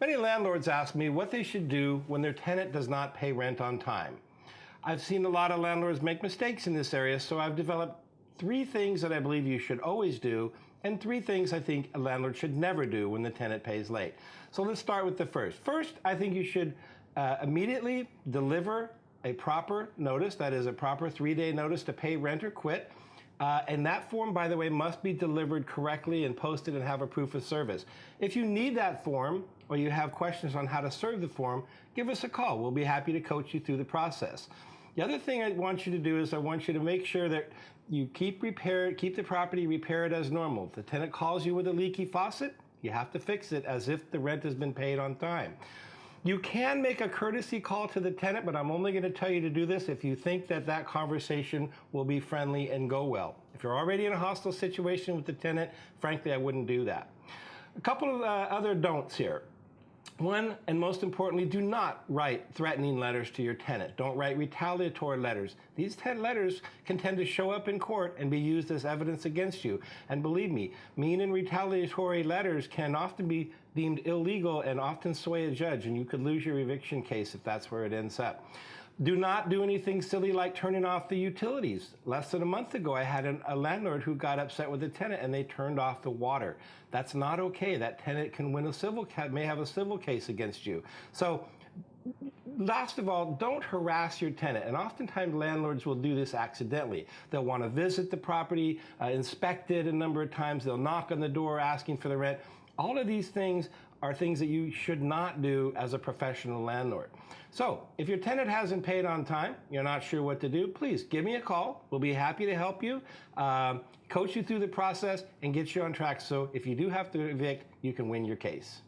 Many landlords ask me what they should do when their tenant does not pay rent on time. I've seen a lot of landlords make mistakes in this area, so I've developed 3 things that I believe you should always do, and 3 things I think a landlord should never do when the tenant pays late. So let's start with the first. First, I think you should immediately deliver a proper notice, that is a proper 3-day notice to pay rent or quit. And that form, by the way, must be delivered correctly and posted and have a proof of service. If you need that form or you have questions on how to serve the form, give us a call. We'll be happy to coach you through the process. The other thing I want you to do is I want you to make sure that you keep the property repaired as normal. If the tenant calls you with a leaky faucet, you have to fix it as if the rent has been paid on time. You can make a courtesy call to the tenant, but I'm only going to tell you to do this if you think that that conversation will be friendly and go well. If you're already in a hostile situation with the tenant, frankly, I wouldn't do that. A couple of other don'ts here. One, and most importantly, do not write threatening letters to your tenant. Don't write retaliatory letters. These 10 letters can tend to show up in court and be used as evidence against you. And believe me, mean and retaliatory letters can often be deemed illegal and often sway a judge, and you could lose your eviction case if that's where it ends up. Do not do anything silly like turning off the utilities. Less than a month ago, I had a landlord who got upset with a tenant and they turned off the water. That's not okay. That tenant can win may have a civil case against you. So last of all, don't harass your tenant. And oftentimes landlords will do this accidentally. They'll want to visit the property, inspect it a number of times. They'll knock on the door asking for the rent. All of these things are things that you should not do as a professional landlord. So if your tenant hasn't paid on time, you're not sure what to do, please give me a call. We'll be happy to help you, coach you through the process, and get you on track so if you do have to evict, you can win your case.